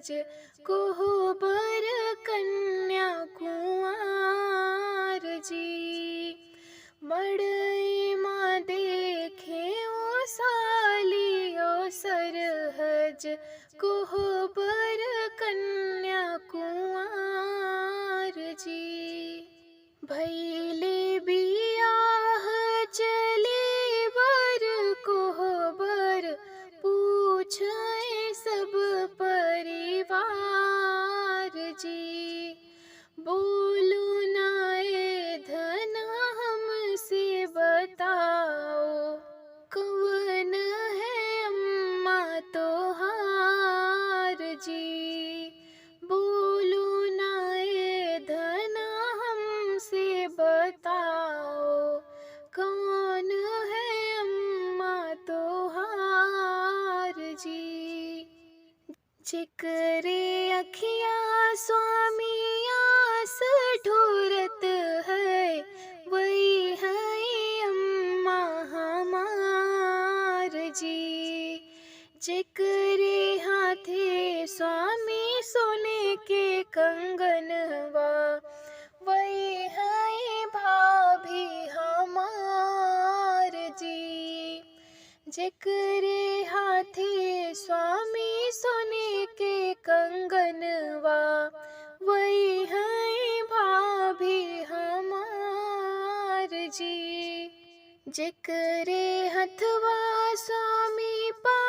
सहज कोहबर कन्या कुंवर जी। मड़ई माँ देखे ओ साली ओ सरहज कोहबर कन्या कुंवर जी। भैले बियाह चले बर कोहबर पूछे सब परिवार जी। बोलो नाए धन हमसे बताओ कौन है अम्मा तोहार जी। बोलो नाए धन हमसे बताओ कौन है अम्मा तोहार जी। जिकरे अखिया स्वामी आस ढूरत है वही है अम्मा हमार जी। जिकरे हाथे स्वामी सोने के कंगनवा वही है भाभी हमार जी। जिकरे हाथे स्वामी सोने के कंगनवा वही है भाभी हमार जी। जिकरे हथवा स्वामी पा